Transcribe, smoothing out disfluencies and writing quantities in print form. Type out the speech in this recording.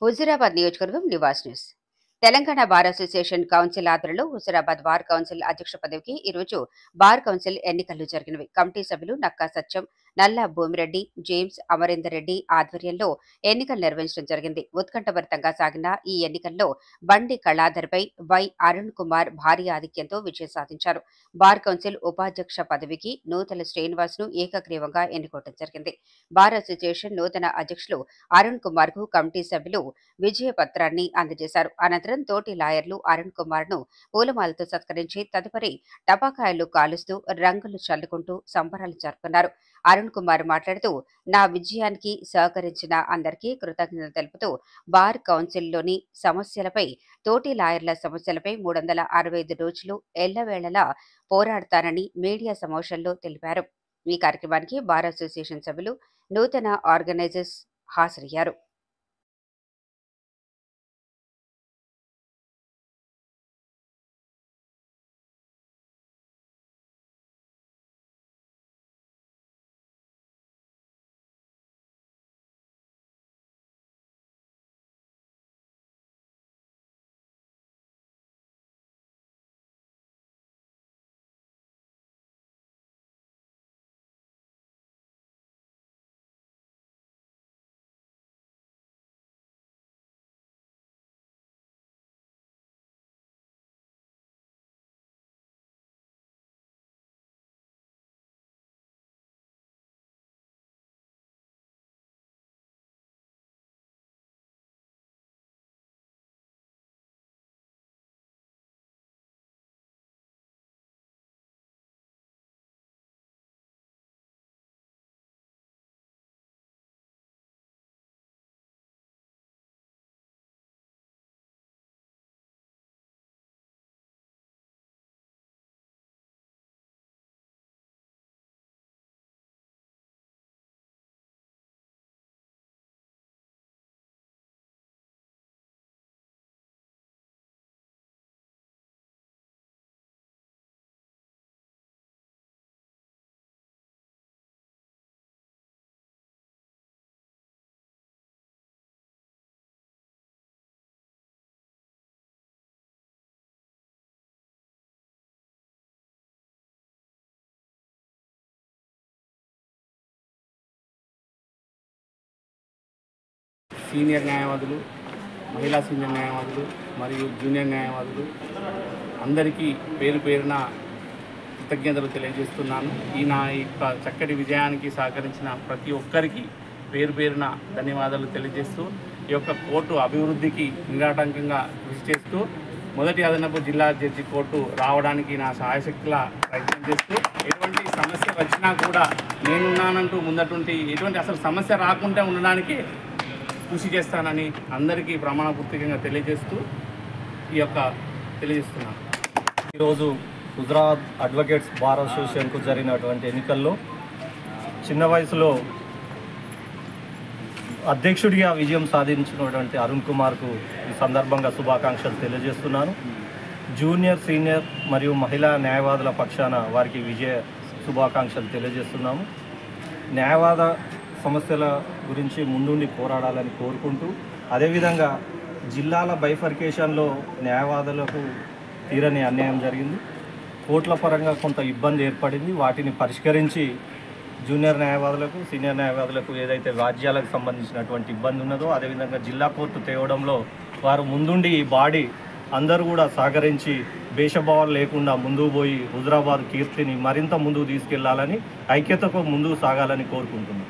హుజూరాబాద్ నియోజకవర్గం Nivas news. Telangana bar association council ఆధ్వర్యంలో Huzurabad bar council అధ్యక్ష పదవికి ఈరోజు బార్ కౌన్సిల్ ఎన్నికలు జరిగినవి. కమిటీ సభ్యులు నక్కా సత్యం, నల్లా భూమిరెడ్డి, జేమ్స్ అమరేందర్ రెడ్డి ఆధ్వర్యంలో ఎన్నికలు నిర్వహించడం జరిగింది. ఉత్కంఠభరితంగా సాగిన ఈ ఎన్నికల్లో బండి కళాధర్పై వై అరుణ్ కుమార్ భారీ ఆధిక్యంతో విజయం సాధించారు. బార్ కౌన్సిల్ ఉపాధ్యక్ష పదవికి నూతల శ్రీనివాస్ ను ఏకగ్రీవంగా ఎన్నుకోవడం జరిగింది. బార్ అసోసియేషన్ నూతన అధ్యక్షులు అరుణ్ కుమార్ కు కమిటీ సభ్యులు విజయ పత్రాన్ని అందజేశారు. అనంతరం తోటి లాయర్లు అరుణ్ కుమార్ ను పూలమాలతో సత్కరించి తదుపరి టపాకాయలు కాలుస్తూ రంగులు చల్లుకుంటూ సంబరాలు జరుపుకున్నారు. అరుణ్ కుమార్ మాట్లాడుతూ, నా విజయానికి సహకరించిన అందరికీ కృతజ్ఞతలు తెలుపుతూ బార్ కౌన్సిల్లోని సమస్యలపై, తోటి లాయర్ల సమస్యలపై 365 రోజులు ఎల్లవేళలా పోరాడతానని మీడియా సమావేశంలో తెలిపారు. ఈ కార్యక్రమానికి బార్ అసోసియేషన్ సభ్యులు, నూతన ఆర్గనైజర్స్ హాజరయ్యారు. సీనియర్ న్యాయవాదులు, మహిళా సీనియర్ న్యాయవాదులు మరియు జూనియర్ న్యాయవాదులు అందరికీ పేరు పేరున కృతజ్ఞతలు తెలియజేస్తున్నాను. నా యొక్క చక్కటి విజయానికి సహకరించిన ప్రతి ఒక్కరికి పేరు పేరున ధన్యవాదాలు తెలియజేస్తూ, ఈ యొక్క కోర్టు అభివృద్ధికి నిరాటంకంగా కృషి చేస్తూ, మొదటి అదనపు జిల్లా జడ్జి కోర్టు రావడానికి నా సహాయశక్తుల ప్రయత్నం చేస్తూ, ఎటువంటి సమస్య వచ్చినా కూడా నేనున్నానంటూ ముందటుండి ఎటువంటి అసలు సమస్య రాకుండా ఉండడానికి కృషి చేస్తానని అందరికీ ప్రమాణపూర్వకంగా తెలియజేస్తున్నాను. ఈరోజు హుజూరాబాద్ అడ్వకేట్స్ బార్ అసోసియేషన్కు జరిగినటువంటి ఎన్నికల్లో చిన్న వయసులో అధ్యక్షుడిగా విజయం సాధించినటువంటి అరుణ్ కుమార్కు ఈ సందర్భంగా శుభాకాంక్షలు తెలియజేస్తున్నాను. జూనియర్, సీనియర్ మరియు మహిళా న్యాయవాదుల పక్షాన వారికి విజయ శుభాకాంక్షలు తెలియజేస్తున్నాము. న్యాయవాద సమస్యల గురించి ముందుండి పోరాడాలని కోరుకుంటూ, అదేవిధంగా జిల్లాల బైఫర్కేషన్లో న్యాయవాదులకు తీరని అన్యాయం జరిగింది. కోర్టుల పరంగా కొంత ఇబ్బంది ఏర్పడింది. వాటిని పరిష్కరించి జూనియర్ న్యాయవాదులకు, సీనియర్ న్యాయవాదులకు ఏదైతే రాజ్యాలకు సంబంధించినటువంటి ఇబ్బంది ఉన్నదో, అదేవిధంగా జిల్లా కోర్టు తేవడంలో వారు ముందుండి ఈ బాడీ అందరూ కూడా సహకరించి భేషభావాలు లేకుండా ముందుకు పోయి హుజూరాబాద్ కీర్తిని మరింత ముందుకు తీసుకెళ్లాలని, ఐక్యతకు ముందుకు సాగాలని కోరుకుంటున్నాం.